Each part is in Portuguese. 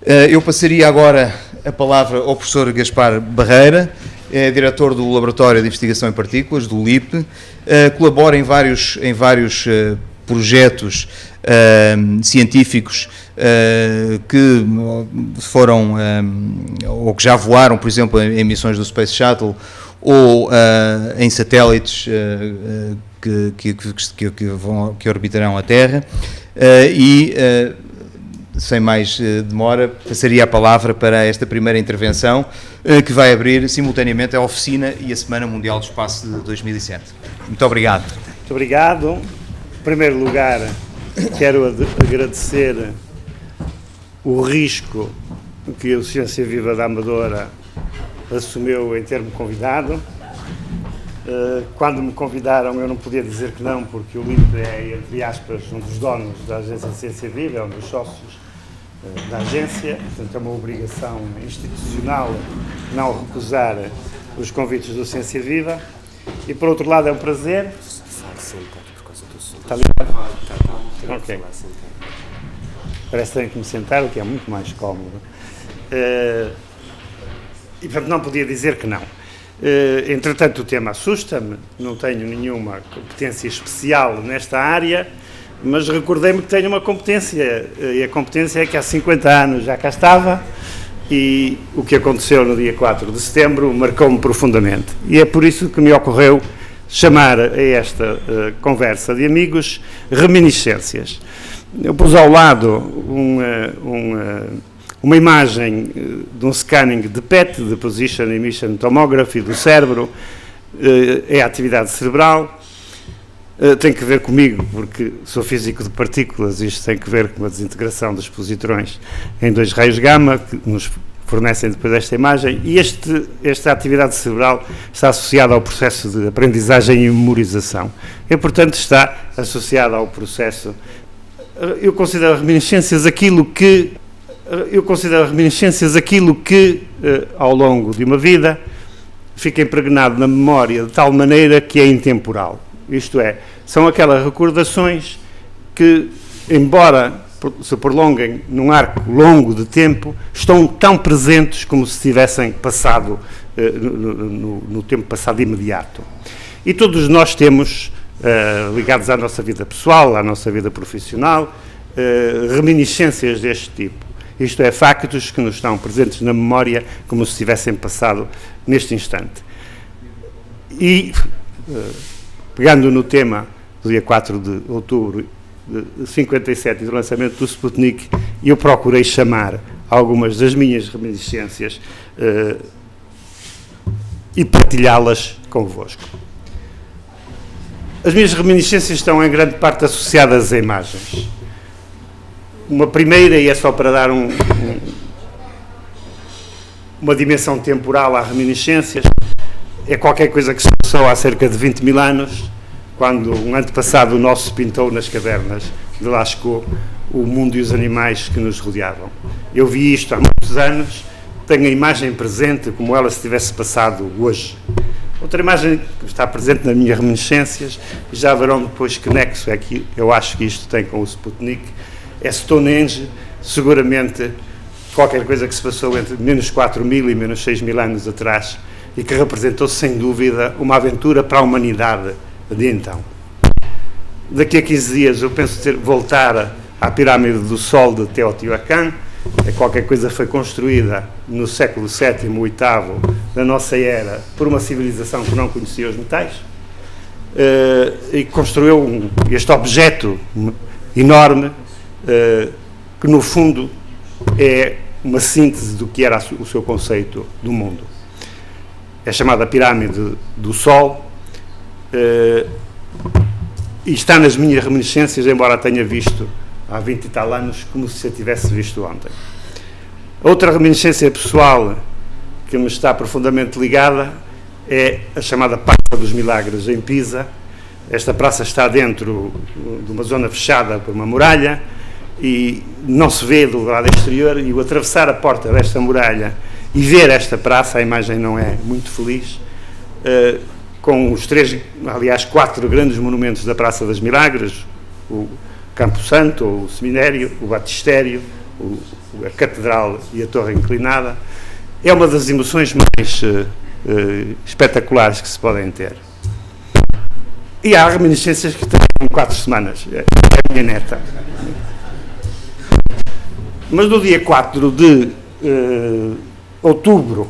Eu passaria agora a palavra ao professor Gaspar Barreira, é diretor do Laboratório de Investigação em Partículas, do LIP, colabora em vários projetos científicos que foram, ou que já voaram, por exemplo, em missões do Space Shuttle, ou em satélites que orbitarão a Terra, sem mais demora, passaria a palavra para esta primeira intervenção, que vai abrir simultaneamente a Oficina e a Semana Mundial do Espaço de 2007. Muito obrigado. Muito obrigado. Em primeiro lugar, quero agradecer o risco que a Ciência Viva da Amadora assumiu em ter-me convidado. Quando me convidaram, eu não podia dizer que não, porque o LIP é, entre aspas, um dos donos da Agência de Ciência Viva, é um dos sócios da agência, portanto é uma obrigação institucional não recusar os convites do Ciência Viva. E por outro lado é um prazer. Está ligado? Ok. Parece que tenho que me sentar, o que é muito mais cómodo. E portanto não podia dizer que não. Entretanto o tema assusta-me, não tenho nenhuma competência especial nesta área, mas recordei-me que tenho uma competência, e a competência é que há 50 anos já cá estava, e o que aconteceu no dia 4 de setembro marcou-me profundamente. E é por isso que me ocorreu chamar a esta conversa de amigos reminiscências. Eu pus ao lado uma imagem de um scanning de PET, de Position Emission Tomography, do cérebro, é a atividade cerebral. Tem que ver comigo, porque sou físico de partículas, isto tem que ver com a desintegração dos positrões em 2 raios gama, que nos fornecem depois esta imagem, e esta atividade cerebral está associada ao processo de aprendizagem e memorização. E, portanto, está associada ao processo. Eu considero reminiscências aquilo que, ao longo de uma vida, fica impregnado na memória de tal maneira que é intemporal. Isto é, são aquelas recordações que, embora se prolonguem num arco longo de tempo, estão tão presentes como se tivessem passado no tempo passado imediato. E todos nós temos, ligados à nossa vida pessoal, à nossa vida profissional, reminiscências deste tipo. Isto é, factos que nos estão presentes na memória como se tivessem passado neste instante. E, pegando no tema do dia 4 de outubro de 57 e do lançamento do Sputnik, eu procurei chamar algumas das minhas reminiscências e partilhá-las convosco. As minhas reminiscências estão em grande parte associadas a imagens. Uma primeira, e é só para dar uma dimensão temporal às reminiscências, é qualquer coisa que se passou há cerca de 20 mil anos, quando um antepassado nosso pintou nas cavernas de Lascaux o mundo e os animais que nos rodeavam. Eu vi isto há muitos anos, tenho a imagem presente como ela se tivesse passado hoje. Outra imagem que está presente nas minhas reminiscências, e já verão depois que nexo é que eu acho que isto tem com o Sputnik, é Stonehenge, seguramente qualquer coisa que se passou entre menos 4.000 e menos 6.000 anos atrás, e que representou, sem dúvida, uma aventura para a humanidade de então. Daqui a 15 dias eu penso voltar à pirâmide do Sol de Teotihuacan, qualquer coisa foi construída no século VII ou VIII da nossa era por uma civilização que não conhecia os metais, e construiu este objeto enorme, que no fundo é uma síntese do que era o seu conceito do mundo. É chamada Pirâmide do Sol, e está nas minhas reminiscências, embora a tenha visto há 20 e tal anos, como se a tivesse visto ontem. Outra reminiscência pessoal que me está profundamente ligada é a chamada Praça dos Milagres, em Pisa. Esta praça está dentro de uma zona fechada por uma muralha e não se vê do lado exterior, e o atravessar a porta desta muralha e ver esta praça, a imagem não é muito feliz, com os 4 grandes monumentos da Praça dos Milagres, o Campo Santo, o Cemitério, o Batistério, o a Catedral e a Torre Inclinada, é uma das emoções mais espetaculares que se podem ter. E há reminiscências que têm 4 semanas. É a minha neta. Mas no dia 4 de outubro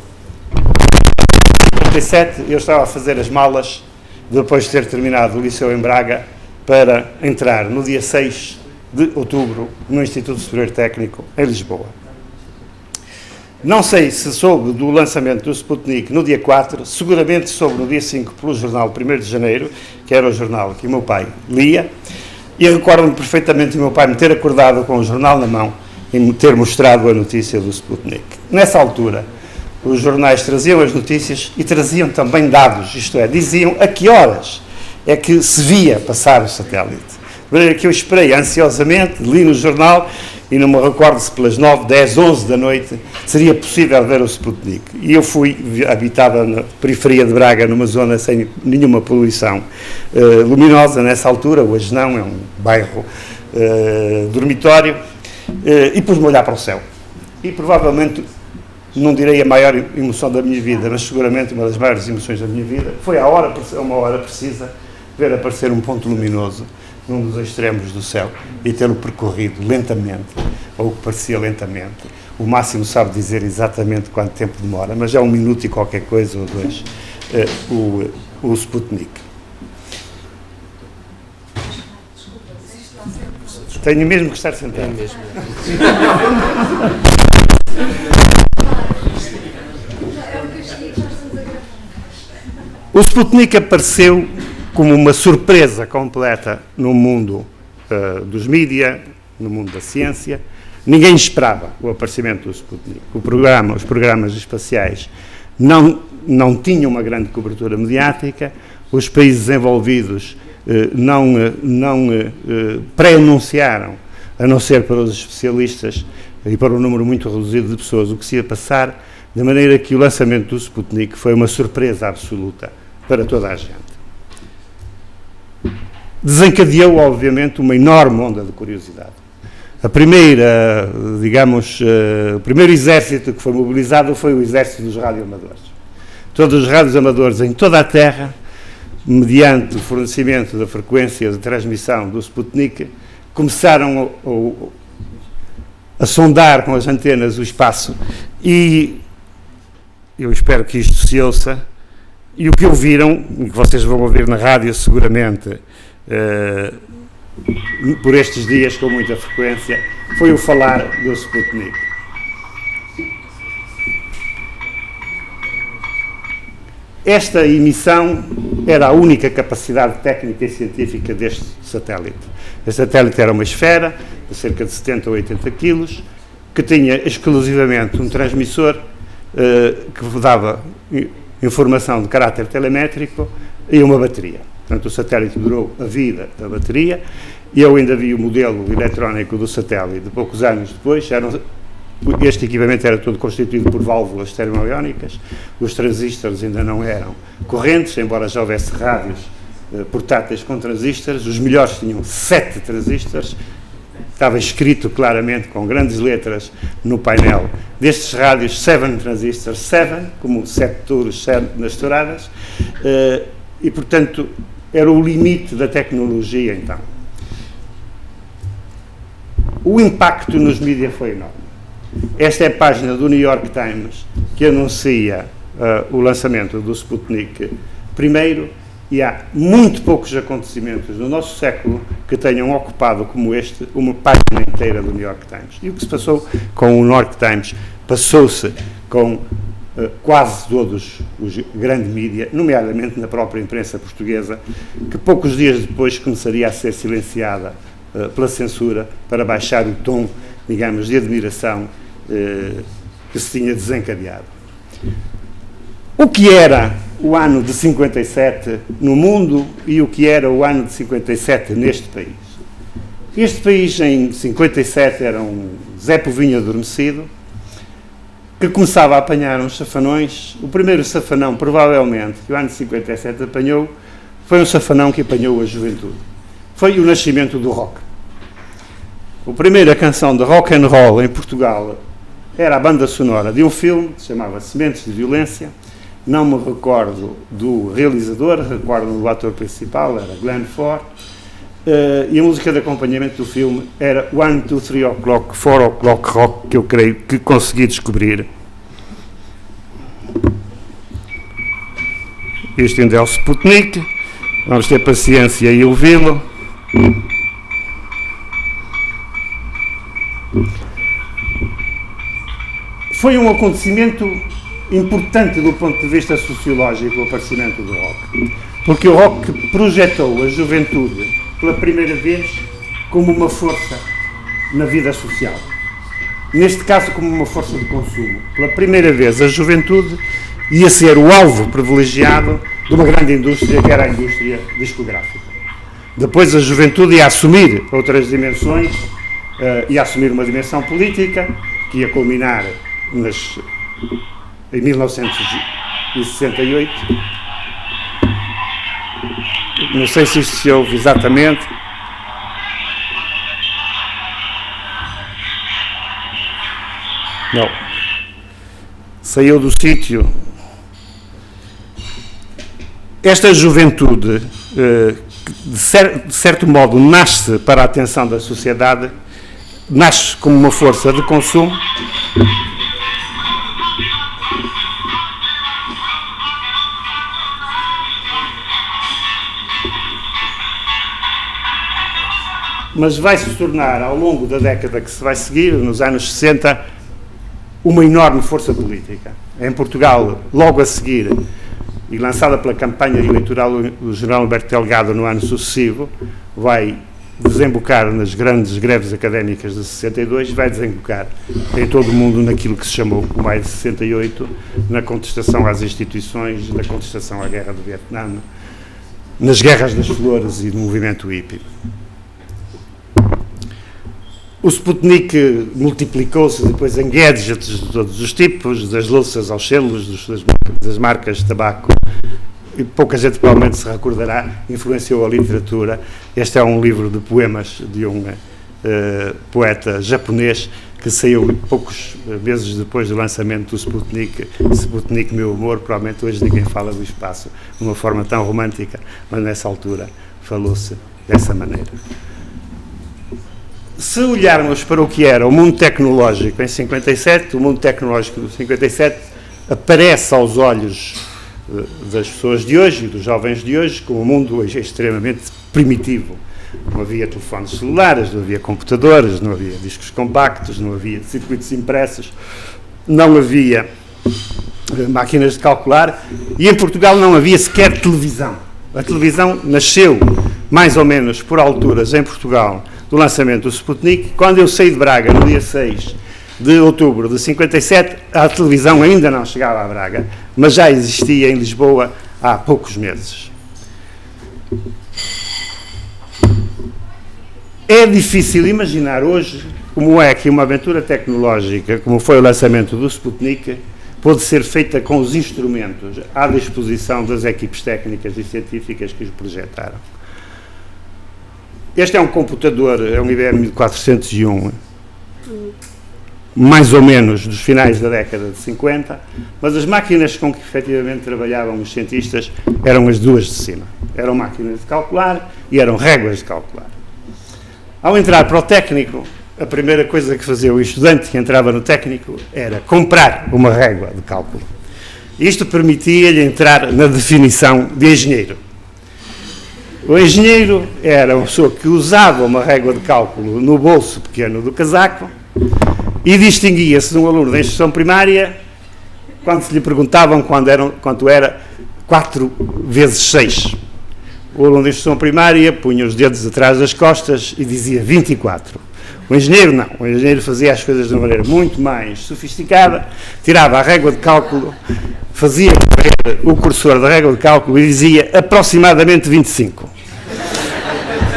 de 1997, eu estava a fazer as malas, depois de ter terminado o liceu em Braga, para entrar no dia 6 de outubro no Instituto Superior Técnico, em Lisboa. Não sei se soube do lançamento do Sputnik no dia 4, seguramente soube no dia 5 pelo jornal 1º de Janeiro, que era o jornal que o meu pai lia, e recordo-me perfeitamente o meu pai me ter acordado com o jornal na mão e me ter mostrado a notícia do Sputnik. Nessa altura, os jornais traziam as notícias e traziam também dados, isto é, diziam a que horas é que se via passar o satélite. De maneira que eu esperei ansiosamente, li no jornal e não me recordo se pelas 9, 10, 11 da noite seria possível ver o Sputnik. E eu habitava na periferia de Braga, numa zona sem nenhuma poluição luminosa nessa altura, hoje não, é um bairro dormitório, e pus-me a olhar para o céu. E provavelmente, não direi a maior emoção da minha vida, mas seguramente uma das maiores emoções da minha vida, foi a uma hora precisa, ver aparecer um ponto luminoso num dos extremos do céu e tê-lo percorrido lentamente, ou que parecia lentamente. O Máximo sabe dizer exatamente quanto tempo demora, mas é 1 minuto e qualquer coisa, ou 2, o Sputnik. Tenho mesmo que estar sentado. O Sputnik apareceu como uma surpresa completa no mundo dos mídia, no mundo da ciência. Ninguém esperava o aparecimento do Sputnik. Os programas espaciais não tinham uma grande cobertura mediática, os países envolvidos não pré-anunciaram, a não ser para os especialistas e para um número muito reduzido de pessoas, o que se ia passar, de maneira que o lançamento do Sputnik foi uma surpresa absoluta para toda a gente. Desencadeou, obviamente, uma enorme onda de curiosidade. O primeiro exército que foi mobilizado foi o exército dos radioamadores. Todos os radioamadores em toda a Terra, mediante o fornecimento da frequência de transmissão do Sputnik, começaram a sondar com as antenas o espaço e eu espero que isto se ouça. E o que ouviram, e que vocês vão ouvir na rádio seguramente por estes dias com muita frequência, foi o falar do Sputnik. Esta emissão era a única capacidade técnica e científica deste satélite. Este satélite era uma esfera de cerca de 70 ou 80 quilos, que tinha exclusivamente um transmissor que dava informação de caráter telemétrico e uma bateria. Portanto, o satélite durou a vida da bateria e eu ainda vi o modelo eletrónico do satélite poucos anos depois. Este equipamento era todo constituído por válvulas termoiónicas, os transistores ainda não eram correntes, embora já houvesse rádios portáteis com transistores. Os melhores tinham 7 transistores, estava escrito claramente com grandes letras no painel destes rádios, 7 transistors, 7, como 7 touros, 7 nas touradas, e portanto era o limite da tecnologia então. O impacto nos mídias foi enorme. Esta é a página do New York Times que anuncia o lançamento do Sputnik primeiro, e há muito poucos acontecimentos no nosso século que tenham ocupado, como este, uma página inteira do New York Times. E o que se passou com o New York Times passou-se com quase todos os grandes mídias, nomeadamente na própria imprensa portuguesa, que poucos dias depois começaria a ser silenciada pela censura para baixar o tom, digamos, de admiração que se tinha desencadeado. O que era o ano de 57 no mundo e o que era o ano de 57 neste país? Este país, em 57, era um Zé Povinho adormecido, que começava a apanhar uns safanões. O primeiro safanão, provavelmente, que o ano de 57 apanhou, foi um safanão que apanhou a juventude. Foi o nascimento do rock. A primeira canção de rock and roll em Portugal era a banda sonora de um filme que se chamava Sementes de Violência. Não me recordo do realizador, recordo do ator principal, era Glenn Ford. E a música de acompanhamento do filme era 1, 2, 3 o'clock, 4 o'clock rock, que eu creio que consegui descobrir. Isto ainda é o Sputnik. Vamos ter paciência e ouvi-lo. Foi um acontecimento importante do ponto de vista sociológico, o aparecimento do rock. Porque o rock projetou a juventude pela primeira vez como uma força na vida social. Neste caso, como uma força de consumo. Pela primeira vez, a juventude ia ser o alvo privilegiado de uma grande indústria, que era a indústria discográfica. Depois, a juventude ia assumir outras dimensões, ia assumir uma dimensão política, que ia culminar em 1968. Não sei se isto se ouve exatamente. Não. Saiu do sítio. Esta juventude, de certo modo, nasce para a atenção da sociedade, nasce como uma força de consumo. Mas vai se tornar, ao longo da década que se vai seguir, nos anos 60, uma enorme força política. Em Portugal, logo a seguir, e lançada pela campanha eleitoral do general Alberto Delgado no ano sucessivo, vai desembocar nas grandes greves académicas de 62, vai desembocar em todo o mundo naquilo que se chamou o Maio de 68, na contestação às instituições, na contestação à guerra do Vietnã, nas guerras das flores e no movimento hippie. O Sputnik multiplicou-se depois em gadgets de todos os tipos, das louças aos selos, das marcas de tabaco, e pouca gente provavelmente se recordará, influenciou a literatura. Este é um livro de poemas de um poeta japonês que saiu poucos meses depois do lançamento do Sputnik, Sputnik, meu amor. Provavelmente hoje ninguém fala do espaço de uma forma tão romântica, mas nessa altura falou-se dessa maneira. Se olharmos para o que era o mundo tecnológico em 57, o mundo tecnológico de 57 aparece aos olhos das pessoas de hoje e dos jovens de hoje como um mundo hoje extremamente primitivo. Não havia telefones celulares, não havia computadores, não havia discos compactos, não havia circuitos impressos, não havia máquinas de calcular e em Portugal não havia sequer televisão. A televisão nasceu mais ou menos por alturas em Portugal do lançamento do Sputnik. Quando eu saí de Braga, no dia 6 de outubro de 57, a televisão ainda não chegava a Braga, mas já existia em Lisboa há poucos meses. É difícil imaginar hoje como é que uma aventura tecnológica, como foi o lançamento do Sputnik, pode ser feita com os instrumentos à disposição das equipes técnicas e científicas que os projetaram. Este é um computador, é um IBM 1401, mais ou menos dos finais da década de 50, mas as máquinas com que efetivamente trabalhavam os cientistas eram as duas de cima. Eram máquinas de calcular e eram réguas de calcular. Ao entrar para o técnico, a primeira coisa que fazia o estudante que entrava no técnico era comprar uma régua de cálculo. Isto permitia-lhe entrar na definição de engenheiro. O engenheiro era uma pessoa que usava uma régua de cálculo no bolso pequeno do casaco e distinguia-se de um aluno da instrução primária quando se lhe perguntavam quanto era 4 vezes 6. O aluno da instrução primária punha os dedos atrás das costas e dizia 24. O engenheiro não. O engenheiro fazia as coisas de uma maneira muito mais sofisticada, tirava a régua de cálculo, fazia o cursor da régua de cálculo e dizia aproximadamente 25.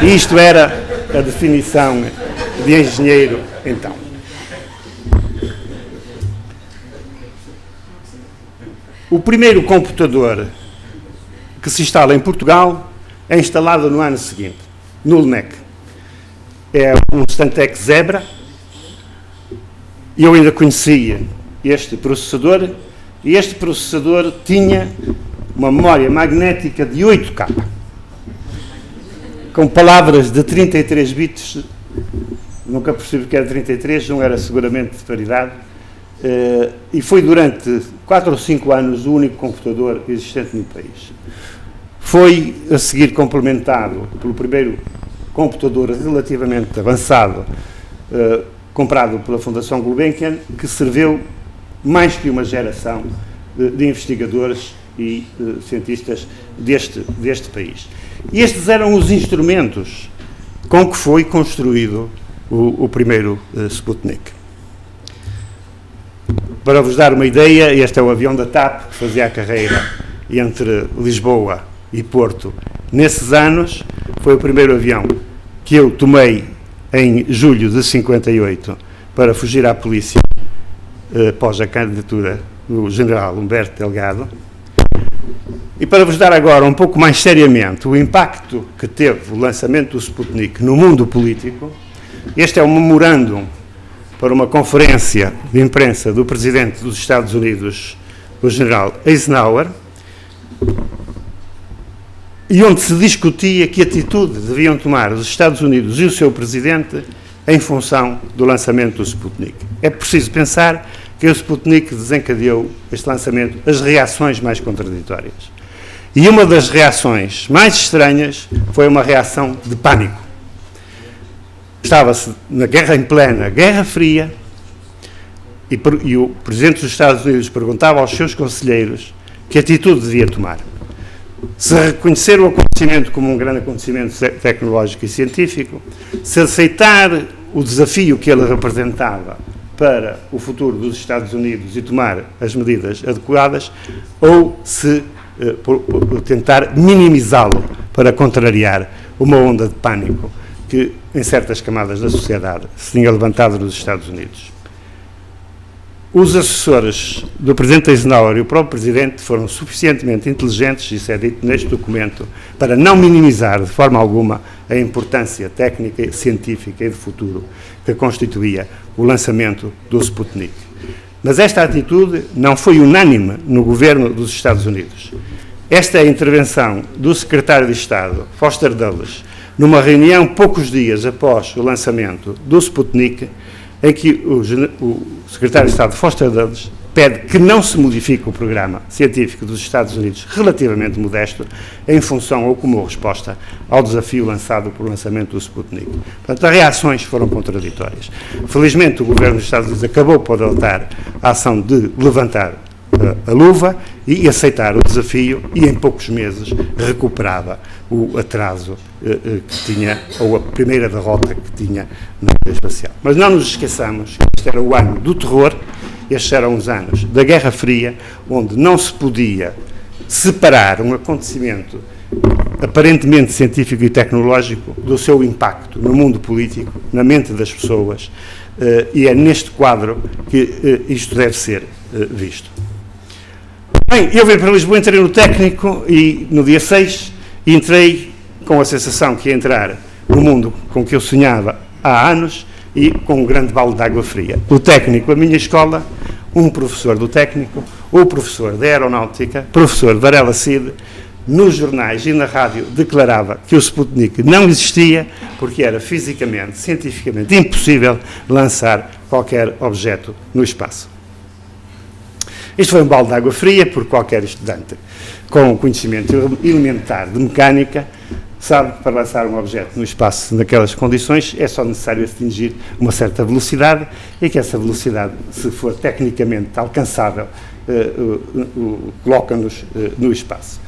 E isto era a definição de engenheiro, então. O primeiro computador que se instala em Portugal é instalado no ano seguinte, no LNEC. é um Stantec Zebra. Eu ainda conhecia este processador, e este processador tinha uma memória magnética de 8K, com palavras de 33 bits, nunca percebi que era 33, não era seguramente de paridade, e foi durante 4 ou 5 anos o único computador existente no país. Foi a seguir complementado pelo primeiro computador relativamente avançado, comprado pela Fundação Gulbenkian, que serviu mais que uma geração de investigadores e cientistas deste país. E estes eram os instrumentos com que foi construído o primeiro Sputnik. Para vos dar uma ideia, este é o avião da TAP que fazia a carreira entre Lisboa e Porto. Nesses anos, foi o primeiro avião que eu tomei em julho de 58 para fugir à polícia após a candidatura do general Humberto Delgado. E para vos dar agora um pouco mais seriamente o impacto que teve o lançamento do Sputnik no mundo político, este é um memorândum para uma conferência de imprensa do presidente dos Estados Unidos, o general Eisenhower, e onde se discutia que atitude deviam tomar os Estados Unidos e o seu presidente em função do lançamento do Sputnik. É preciso pensar que o Sputnik desencadeou este lançamento as reações mais contraditórias. E uma das reações mais estranhas foi uma reação de pânico. Estava-se na guerra em plena Guerra Fria e o presidente dos Estados Unidos perguntava aos seus conselheiros que atitude devia tomar. Se reconhecer o acontecimento como um grande acontecimento tecnológico e científico, se aceitar o desafio que ele representava para o futuro dos Estados Unidos e tomar as medidas adequadas, ou se tentar minimizá-lo para contrariar uma onda de pânico que, em certas camadas da sociedade, se tinha levantado nos Estados Unidos. Os assessores do Presidente Eisenhower e o próprio Presidente foram suficientemente inteligentes, isso é dito neste documento, para não minimizar de forma alguma a importância técnica, científica e de futuro que constituía o lançamento do Sputnik. Mas esta atitude não foi unânime no governo dos Estados Unidos. Esta é a intervenção do secretário de Estado, Foster Dulles, numa reunião poucos dias após o lançamento do Sputnik, em que o secretário de Estado, Foster Dulles, pede que não se modifique o programa científico dos Estados Unidos, relativamente modesto, em função ou como resposta ao desafio lançado pelo lançamento do Sputnik. Portanto, as reações foram contraditórias. Felizmente, o governo dos Estados Unidos acabou por adotar a ação de levantar a luva e aceitar o desafio, e em poucos meses recuperava o atraso que tinha, ou a primeira derrota que tinha na corrida espacial. Mas não nos esqueçamos que este era o ano do terror, estes eram os anos da Guerra Fria, onde não se podia separar um acontecimento aparentemente científico e tecnológico do seu impacto no mundo político, na mente das pessoas, e é neste quadro que isto deve ser visto. Bem, eu vim para Lisboa, entrei no técnico e no dia 6 entrei com a sensação que ia entrar no mundo com que eu sonhava há anos e com um grande balde de água fria. O técnico, a minha escola, um professor do técnico, o professor da aeronáutica, professor Varela Cid, nos jornais e na rádio declarava que o Sputnik não existia porque era fisicamente, cientificamente impossível lançar qualquer objeto no espaço. Isto foi um balde de água fria, porque qualquer estudante com conhecimento elementar de mecânica sabe que para lançar um objeto no espaço naquelas condições é só necessário atingir uma certa velocidade e que essa velocidade, se for tecnicamente alcançável, coloca-nos no espaço.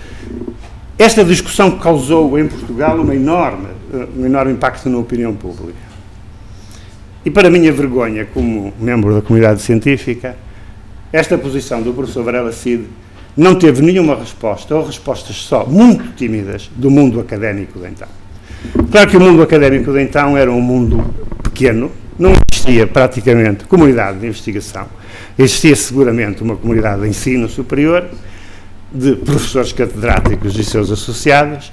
Esta discussão causou em Portugal um enorme impacto na opinião pública. E para minha vergonha, como membro da comunidade científica, esta posição do professor Varela Cid não teve nenhuma resposta, ou respostas só muito tímidas, do mundo académico de então. Claro que o mundo académico de então era um mundo pequeno, não existia praticamente comunidade de investigação, existia seguramente uma comunidade de ensino superior, de professores catedráticos e seus associados,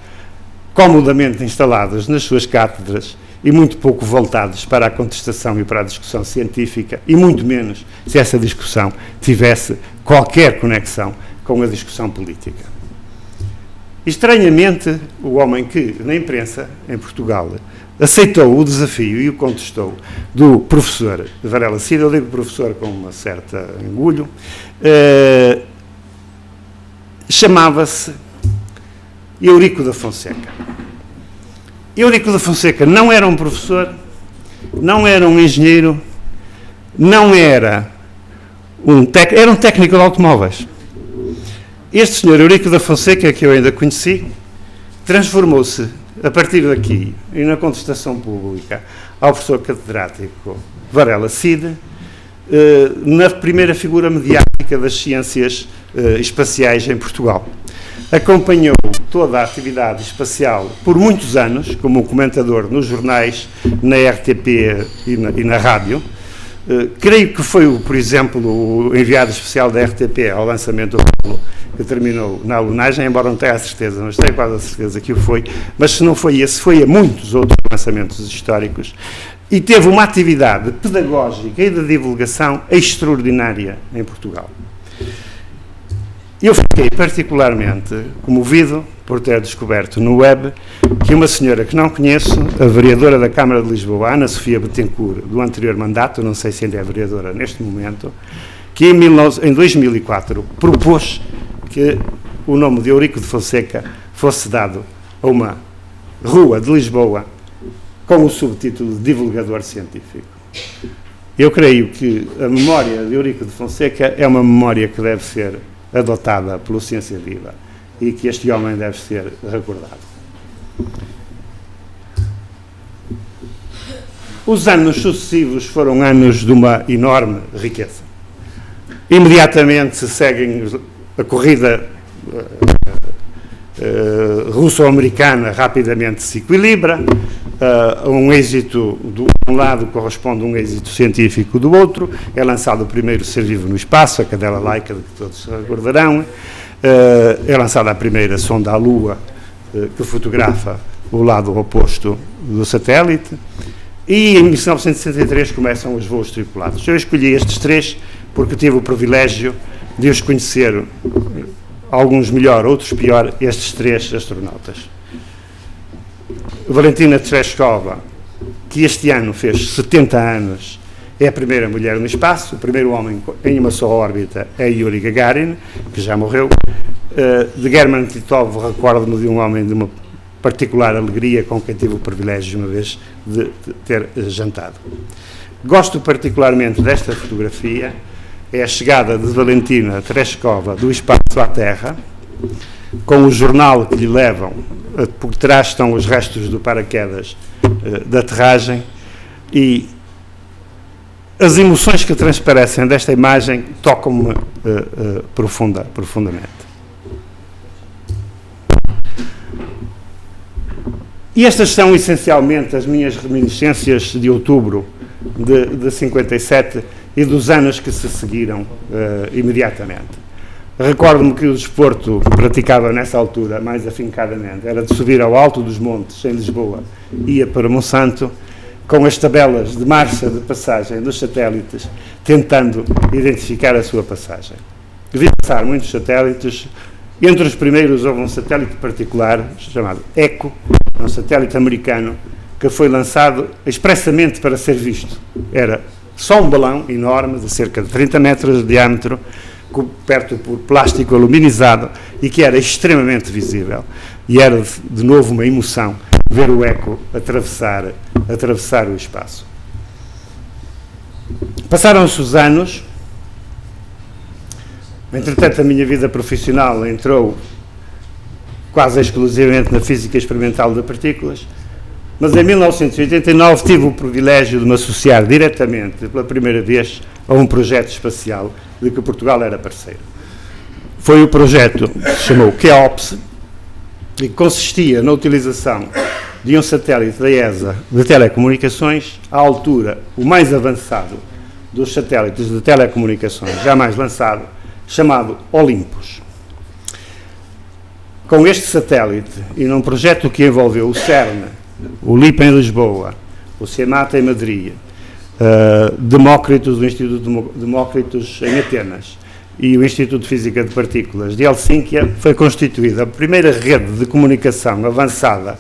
comodamente instalados nas suas cátedras e muito pouco voltados para a contestação e para a discussão científica, e muito menos se essa discussão tivesse qualquer conexão com a discussão política. Estranhamente, o homem que, na imprensa, em Portugal, aceitou o desafio e o contestou do professor Varela Cid, eu digo professor com uma certa engulho, chamava-se Eurico da Fonseca. Eurico da Fonseca não era um professor, não era um engenheiro, não era era um técnico de automóveis. Este senhor Eurico da Fonseca, que eu ainda conheci, transformou-se, a partir daqui, e na contestação pública, ao professor catedrático Varela Cid, na primeira figura mediática das ciências espaciais em Portugal. Acompanhou toda a atividade espacial por muitos anos, como comentador nos jornais, na RTP e na rádio. Creio que foi, por exemplo, o enviado especial da RTP ao lançamento do Apollo, que terminou na alunagem, embora não tenha a certeza, mas tenho quase a certeza que o foi, mas se não foi esse, foi a muitos outros lançamentos históricos, e teve uma atividade pedagógica e de divulgação extraordinária em Portugal. Eu fiquei particularmente comovido por ter descoberto no web que uma senhora que não conheço, a vereadora da Câmara de Lisboa, Ana Sofia Betancourt, do anterior mandato, não sei se ainda é vereadora neste momento, que em 2004 propôs que o nome de Eurico de Fonseca fosse dado a uma rua de Lisboa com o subtítulo de divulgador científico. Eu creio que a memória de Eurico de Fonseca é uma memória que deve ser adotada pelo Ciência Viva e que este homem deve ser recordado. Os anos sucessivos foram anos de uma enorme riqueza. Imediatamente se seguem a corrida russo-americana, rapidamente se equilibra, um êxito de um lado corresponde a um êxito científico do outro, é lançado o primeiro ser vivo no espaço, a cadela laica, de que todos se recordarão, é lançada a primeira sonda à Lua, que fotografa o lado oposto do satélite, e em 1963 começam os voos tripulados. Eu escolhi estes três porque tive o privilégio de os conhecer, alguns melhor, outros pior, estes três astronautas. Valentina Tereshkova, que este ano fez 70 anos, é a primeira mulher no espaço, o primeiro homem em uma só órbita é Yuri Gagarin, que já morreu. De German Titov, recordo-me de um homem de uma particular alegria com quem tive o privilégio uma vez de ter jantado. Gosto particularmente desta fotografia, é a chegada de Valentina Tereshkova do espaço à Terra, com o jornal que lhe levam, por trás estão os restos do paraquedas da aterragem, e as emoções que transparecem desta imagem tocam-me profundamente. E estas são essencialmente as minhas reminiscências de outubro de 57 e dos anos que se seguiram imediatamente. Recordo-me que o desporto que praticava nessa altura, mais afincadamente, era de subir ao alto dos montes, em Lisboa, ia para Monsanto, com as tabelas de marcha de passagem dos satélites, tentando identificar a sua passagem. Vi passar muitos satélites, entre os primeiros houve um satélite particular, chamado ECHO, um satélite americano, que foi lançado expressamente para ser visto. Era só um balão enorme, de cerca de 30 metros de diâmetro, coberto por plástico aluminizado e que era extremamente visível. E era, de novo, uma emoção ver o ECHO atravessar o espaço. Passaram-se os anos, entretanto a minha vida profissional entrou quase exclusivamente na física experimental de partículas, mas em 1989 tive o privilégio de me associar diretamente, pela primeira vez, a um projeto espacial de que Portugal era parceiro. Foi o projeto que se chamou KEOPS e que consistia na utilização de um satélite da ESA de telecomunicações, à altura o mais avançado dos satélites de telecomunicações jamais lançado, chamado Olympus. Com este satélite e num projeto que envolveu o CERN, o LIP em Lisboa o CEMATA em Madrid, Demócritos, o Instituto Demócritos em Atenas e o Instituto de Física de Partículas de Helsínquia, foi constituída a primeira rede de comunicação avançada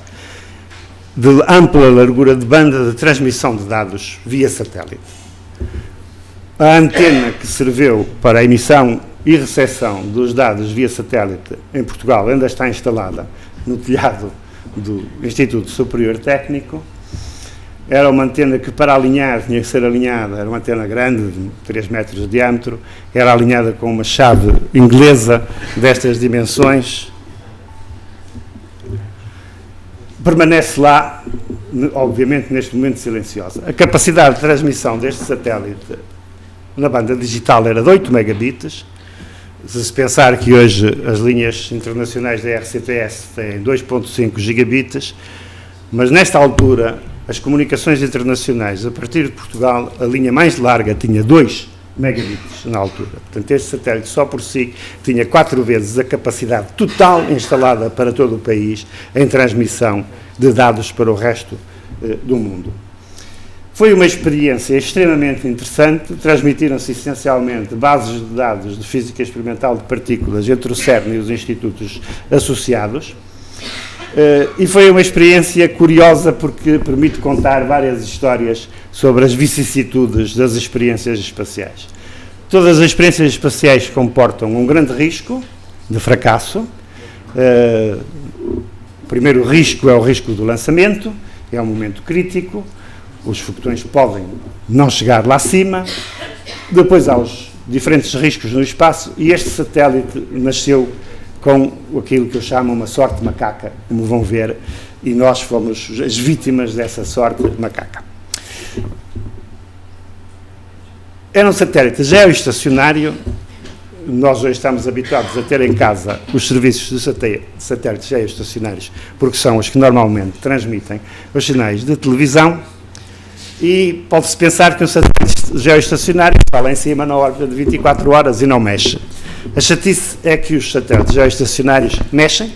de ampla largura de banda de transmissão de dados via satélite. A antena que serviu para a emissão e recepção dos dados via satélite em Portugal ainda está instalada no telhado do Instituto Superior Técnico. Era uma antena que, para alinhar, tinha que ser alinhada, era uma antena grande, de 3 metros de diâmetro, era alinhada com uma chave inglesa destas dimensões. Permanece lá, obviamente, neste momento silenciosa. A capacidade de transmissão deste satélite na banda digital era de 8 megabits. Se pensar que hoje as linhas internacionais da RCTS têm 2.5 gigabits, mas nesta altura as comunicações internacionais, a partir de Portugal, a linha mais larga tinha 2 megabits na altura. Portanto, este satélite só por si tinha 4 vezes a capacidade total instalada para todo o país em transmissão de dados para o resto do mundo. Foi uma experiência extremamente interessante. Transmitiram-se essencialmente bases de dados de física experimental de partículas entre o CERN e os institutos associados. E foi uma experiência curiosa porque permite contar várias histórias sobre as vicissitudes das experiências espaciais. Todas as experiências espaciais comportam um grande risco de fracasso. O primeiro risco é o risco do lançamento, é um momento crítico, os foguetões podem não chegar lá acima. Depois há os diferentes riscos no espaço e este satélite nasceu com aquilo que eu chamo uma sorte macaca, como vão ver, e nós fomos as vítimas dessa sorte macaca. Era um satélite geoestacionário. Nós hoje estamos habituados a ter em casa os serviços de satélites geoestacionários, porque são os que normalmente transmitem os sinais de televisão, e pode-se pensar que um satélite geoestacionário está lá em cima na órbita de 24 horas e não mexe. A chatice é que os satélites geoestacionários mexem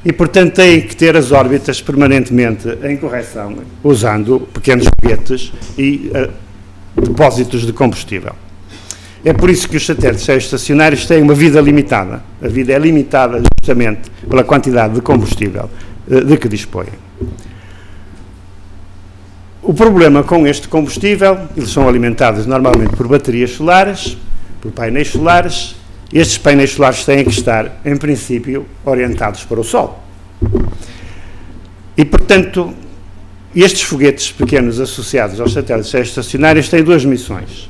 e, portanto, têm que ter as órbitas permanentemente em correção, usando pequenos foguetes e depósitos de combustível. É por isso que os satélites geoestacionários têm uma vida limitada. A vida é limitada justamente pela quantidade de combustível de que dispõem. O problema com este combustível, eles são alimentados normalmente por baterias solares, por painéis solares. Estes painéis solares têm que estar, em princípio, orientados para o Sol. E, portanto, estes foguetes pequenos associados aos satélites geoestacionários têm 2 missões: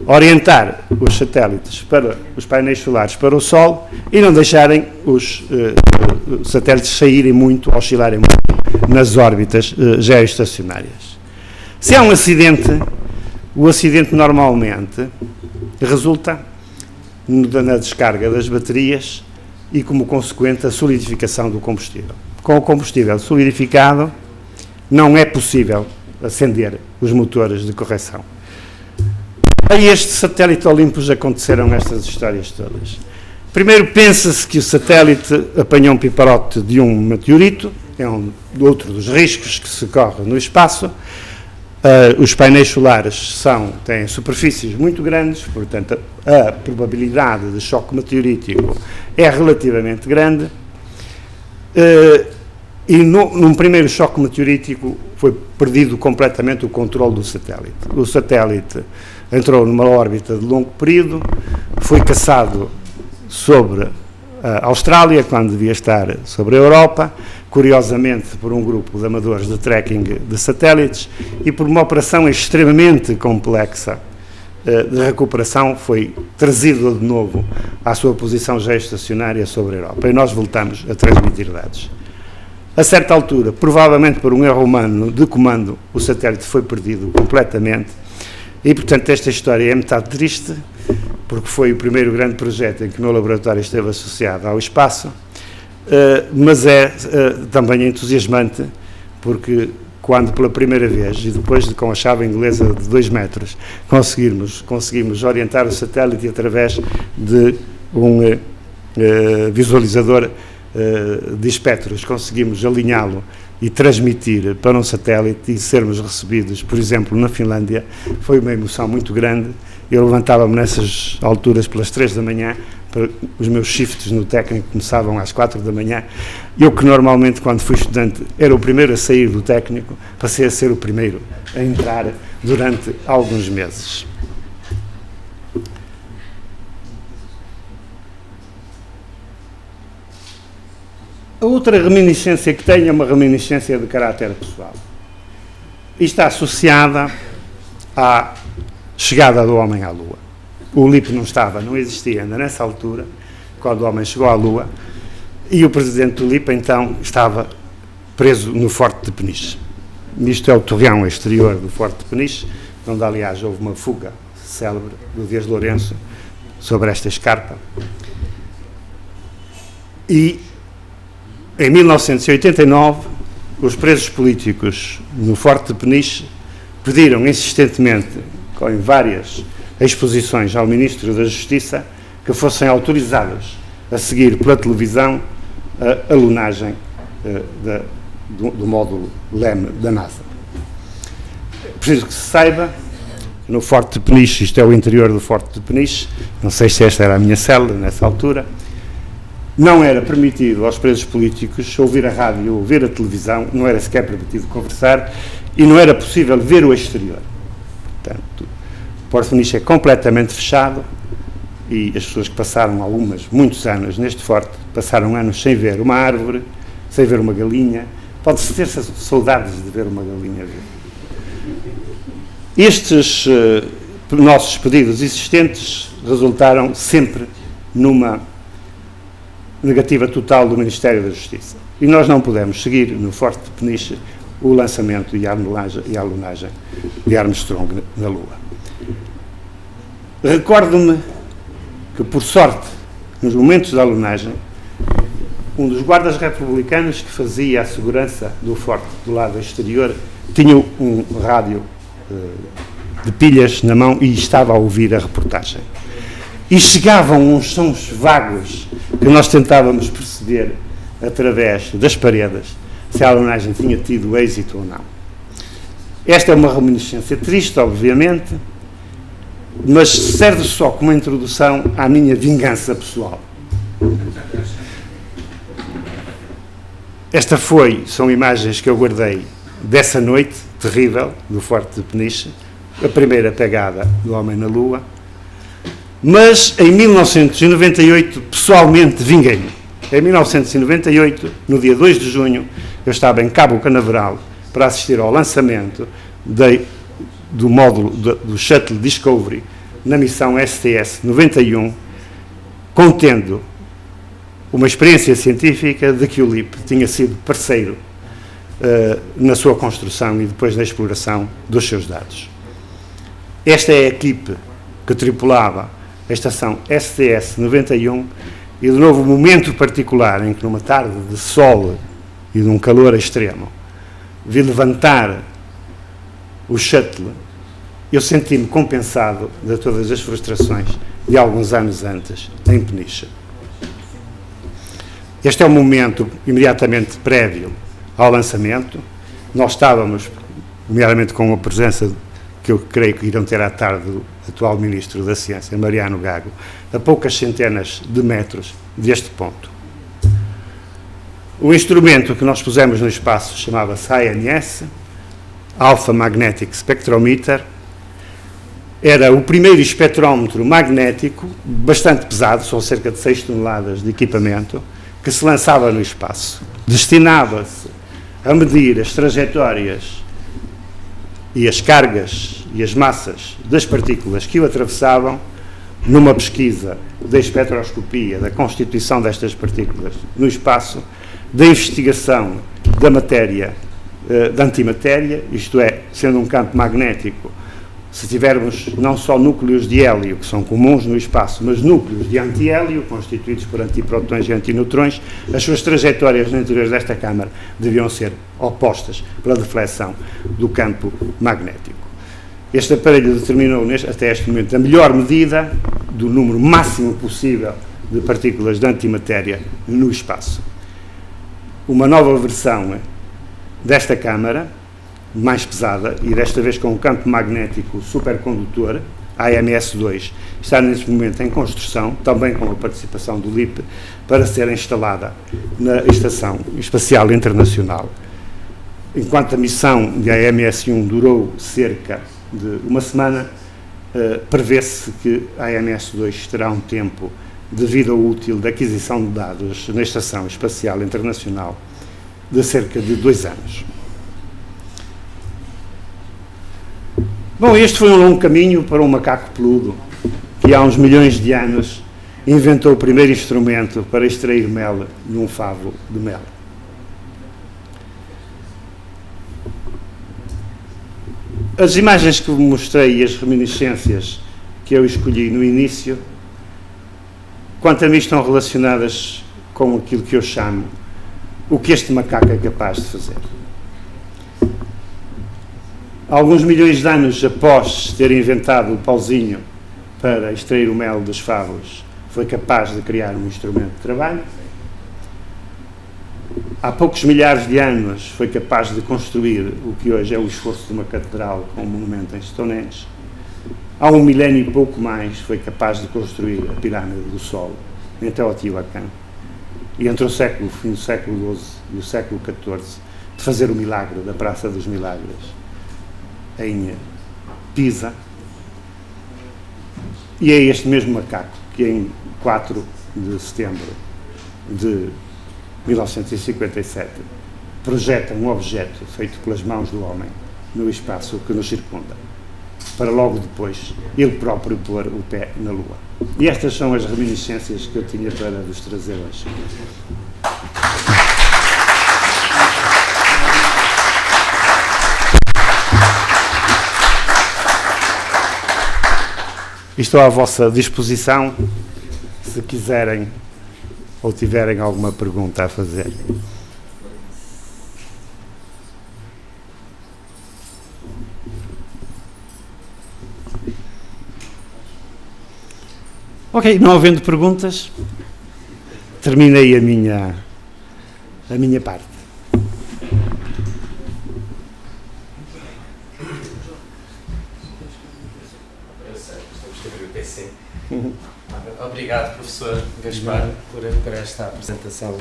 orientar os satélites para os painéis solares para o Sol e não deixarem os satélites saírem muito, oscilarem muito nas órbitas geoestacionárias. Se há um acidente, o acidente normalmente resulta na descarga das baterias e, como consequente, a solidificação do combustível. Com o combustível solidificado, não é possível acender os motores de correção. A este satélite Olympus aconteceram estas histórias todas. Primeiro, pensa-se que o satélite apanhou um piparote de um meteorito, é outro dos riscos que se corre no espaço. Os painéis solares têm superfícies muito grandes, portanto a probabilidade de choque meteorítico é relativamente grande, e num primeiro choque meteorítico foi perdido completamente o controle do satélite. O satélite entrou numa órbita de longo período, foi caçado sobre a Austrália, quando devia estar sobre a Europa, curiosamente por um grupo de amadores de tracking de satélites, e por uma operação extremamente complexa de recuperação foi trazido de novo à sua posição geoestacionária sobre a Europa, e nós voltamos a transmitir dados. A certa altura, provavelmente por um erro humano de comando, o satélite foi perdido completamente, e portanto esta história é metade triste, porque foi o primeiro grande projeto em que o meu laboratório esteve associado ao espaço, mas é também entusiasmante, porque quando pela primeira vez, e depois de com a chave inglesa de 2 metros, conseguimos orientar o satélite através de um visualizador de espectros conseguimos alinhá-lo e transmitir para um satélite e sermos recebidos, por exemplo, na Finlândia, foi uma emoção muito grande. Eu levantava-me nessas alturas pelas 3 da manhã, os meus shifts no técnico começavam às 4 da manhã. Eu, que normalmente, quando fui estudante, era o primeiro a sair do técnico, passei a ser o primeiro a entrar durante alguns meses. A outra reminiscência que tenho é uma reminiscência de caráter pessoal. E está associada à chegada do homem à Lua. O LIP não existia ainda nessa altura, quando o homem chegou à Lua, e o presidente do LIP, então, estava preso no Forte de Peniche. Isto é o torreão exterior do Forte de Peniche, onde, aliás, houve uma fuga célebre do Dias Lourenço sobre esta escarpa. E em 1989, os presos políticos no Forte de Peniche pediram insistentemente, em várias exposições ao Ministro da Justiça, que fossem autorizados a seguir pela televisão a lunagem do módulo LEM da NASA. Preciso que se saiba, no Forte de Peniche, isto é o interior do Forte de Peniche, não sei se esta era a minha cela nessa altura, não era permitido aos presos políticos ouvir a rádio, ouvir a televisão, não era sequer permitido conversar e não era possível ver o exterior. Portanto, o Forte de Peniche é completamente fechado e as pessoas que passaram muitos anos neste forte, passaram anos sem ver uma árvore, sem ver uma galinha. Pode-se ter saudades de ver uma galinha. Estes nossos pedidos existentes resultaram sempre numa negativa total do Ministério da Justiça. E nós não pudemos seguir no Forte de Peniche o lançamento e a lunagem de Armstrong na Lua. Recordo-me que, por sorte, nos momentos da lunagem, um dos guardas republicanos que fazia a segurança do forte do lado exterior tinha um rádio de pilhas na mão e estava a ouvir a reportagem. E chegavam uns sons vagos que nós tentávamos perceber através das paredes se a lunagem tinha tido êxito ou não. Esta é uma reminiscência triste, obviamente, mas serve só como introdução à minha vingança pessoal. São imagens que eu guardei dessa noite terrível do Forte de Peniche, a primeira pegada do homem na Lua, mas em 1998 pessoalmente vinguei-me. Em 1998, no dia 2 de junho, eu estava em Cabo Canaveral para assistir ao lançamento do módulo do Shuttle Discovery na missão STS-91, contendo uma experiência científica de que o LIP tinha sido parceiro na sua construção e depois na exploração dos seus dados. Esta é a equipe que tripulava a estação STS-91 e, de novo, um momento particular em que, numa tarde de sol e de um calor extremo, vi levantar o shuttle, eu senti-me compensado de todas as frustrações de alguns anos antes, em Peniche. Este é o momento imediatamente prévio ao lançamento. Nós estávamos, nomeadamente com a presença que eu creio que irão ter à tarde do atual Ministro da Ciência, Mariano Gago, a poucas centenas de metros deste ponto. O instrumento que nós pusemos no espaço chamava-se AMS, Alpha Magnetic Spectrometer. Era o primeiro espectrómetro magnético, bastante pesado, são cerca de 6 toneladas de equipamento, que se lançava no espaço. Destinava-se a medir as trajetórias e as cargas e as massas das partículas que o atravessavam, numa pesquisa da espectroscopia, da constituição destas partículas no espaço, da investigação da matéria, da antimatéria, isto é, sendo um campo magnético, se tivermos não só núcleos de hélio, que são comuns no espaço, mas núcleos de antihélio, constituídos por antiprotões e antineutrões, as suas trajetórias no interior desta câmara deviam ser opostas pela deflexão do campo magnético. Este aparelho determinou, até este momento, a melhor medida do número máximo possível de partículas de antimatéria no espaço. uma nova versão desta câmara, mais pesada, e desta vez com um campo magnético supercondutor, AMS-2, está neste momento em construção, também com a participação do LIP, para ser instalada na Estação Espacial Internacional. Enquanto a missão de AMS-1 durou cerca de uma semana, prevê-se que a AMS-2 terá um tempo de vida útil de aquisição de dados na Estação Espacial Internacional de cerca de 2 anos. Bom, este foi um longo caminho para um macaco peludo que há uns milhões de anos inventou o primeiro instrumento para extrair mel de um favo de mel. As imagens que mostrei e as reminiscências que eu escolhi no início, quanto a mim, estão relacionadas com aquilo que eu chamo o que este macaco é capaz de fazer. Alguns milhões de anos após ter inventado o pauzinho para extrair o mel dos favos, foi capaz de criar um instrumento de trabalho. Há poucos milhares de anos foi capaz de construir o que hoje é o esforço de uma catedral com um monumento em Stonehenge. Há um milénio e pouco mais foi capaz de construir a pirâmide do Sol em Teotihuacan. E entre o fim do século XII e o século XIV, de fazer o milagre da Praça dos Milagres em Pisa. E é este mesmo macaco que em 4 de setembro de 1957 projeta um objeto feito pelas mãos do homem no espaço que nos circunda, para logo depois ele próprio pôr o pé na Lua. E estas são as reminiscências que eu tinha para vos trazer hoje. Estou à vossa disposição, se quiserem ou tiverem alguma pergunta a fazer. Ok, não havendo perguntas, terminei a minha parte. Obrigado, professor Gaspar, por esta apresentação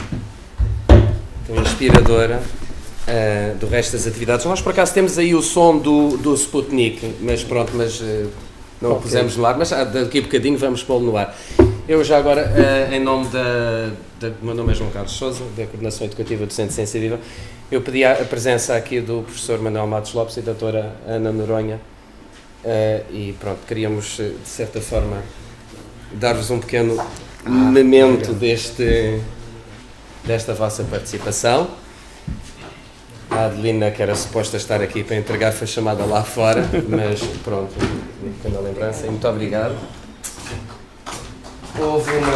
tão inspiradora do resto das atividades. Nós, por acaso, temos aí o som do Sputnik, mas pronto, não o pusemos no ar, mas daqui a bocadinho vamos pô-lo no ar. Eu já agora, em nome o meu nome é João Carlos Sousa, da Coordenação Educativa Docente de Ciência Viva, eu pedi a presença aqui do professor Manuel Matos Lopes e da doutora Ana Noronha, e pronto, queríamos, de certa forma, dar-vos um pequeno memento desta vossa participação. A Adelina, que era suposta estar aqui para entregar, foi chamada lá fora, mas pronto, uma pequena lembrança e muito obrigado. Houve uma...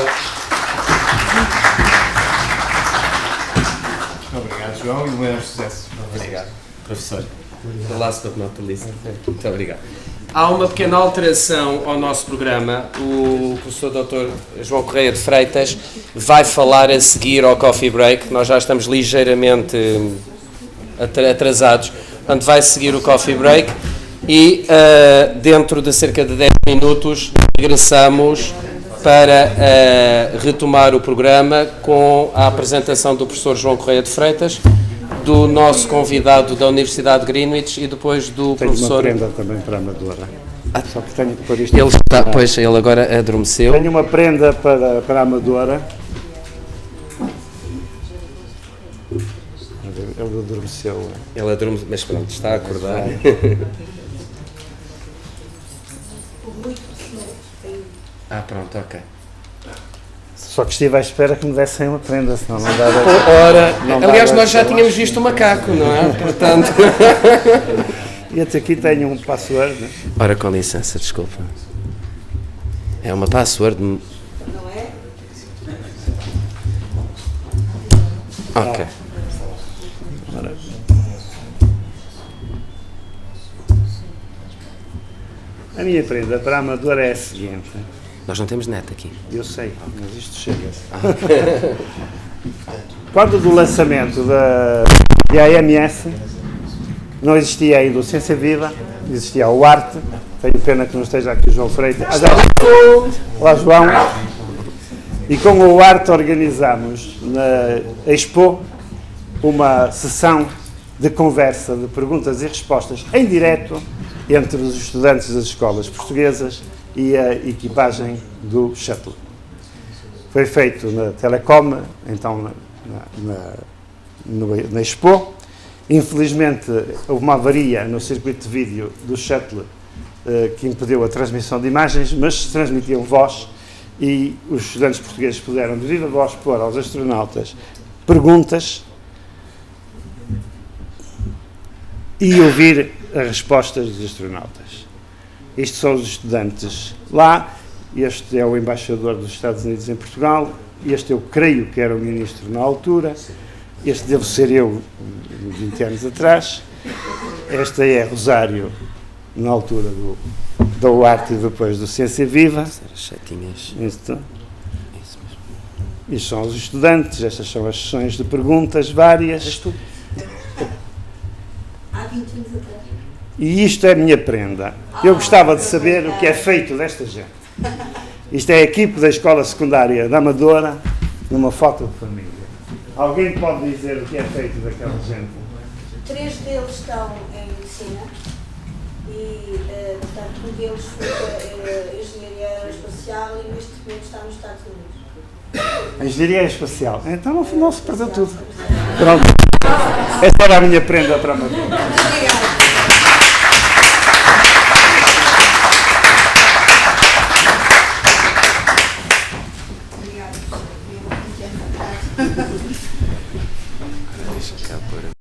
Obrigado, João, e um grande sucesso. Obrigado, professor. The last but not the least. Muito obrigado. Há uma pequena alteração ao nosso programa. O professor Dr. João Correia de Freitas vai falar a seguir ao coffee break. Nós já estamos ligeiramente atrasados. Portanto, vai seguir o coffee break e dentro de cerca de 10 minutos regressamos para retomar o programa com a apresentação do professor João Correia de Freitas, do nosso convidado da Universidade de Greenwich e depois do professor... Tenho uma prenda também para a Amadora. Só que tenho que pôr isto... Ele agora adormeceu. Tenho uma prenda para a Amadora. Ele adormeceu. Ele adormeceu, mas pronto, está a acordar. Pronto, ok. Só que estive à espera que me dessem uma prenda, senão não dava... Aliás, nós já tínhamos visto o macaco, não é? Portanto... E até aqui tenho um password. Né? Ora, com licença, desculpa. É uma password... Não é? Ok. A minha prenda para a Amadora é a seguinte. Nós não temos net aqui. Eu sei, mas isto chega. quando do lançamento da AMS, não existia ainda o Ciência Viva, existia o Arte. Tenho pena que não esteja aqui o João Freitas. Olá, João. E com o Arte organizamos na Expo uma sessão de conversa, de perguntas e respostas em direto entre os estudantes das escolas portuguesas e a equipagem do Shuttle. Foi feito na Telecom, então na Expo. Infelizmente, houve uma avaria no circuito de vídeo do Shuttle que impediu a transmissão de imagens, mas se transmitiam voz e os estudantes portugueses puderam, de viva voz, pôr aos astronautas perguntas e ouvir as respostas dos astronautas. Estes são os estudantes lá, este é o embaixador dos Estados Unidos em Portugal, este eu creio que era o ministro na altura, este devo ser eu 20 anos atrás, esta é Rosário na altura do Arte e depois do Ciência Viva. Isto são os estudantes, estas são as sessões de perguntas várias. Há 20 anos atrás. E isto é a minha prenda. Eu gostava de saber o que é feito desta gente. Isto é a equipe da Escola Secundária da Amadora, numa foto de família. Alguém pode dizer o que é feito daquela gente? 3 deles estão em medicina e, portanto, um deles foi engenharia aeroespacial e neste momento está nos Estados Unidos. A engenharia espacial. Então não se perdeu tudo. Pronto. Essa era a minha prenda para a Amadora. Deixa cá pôr.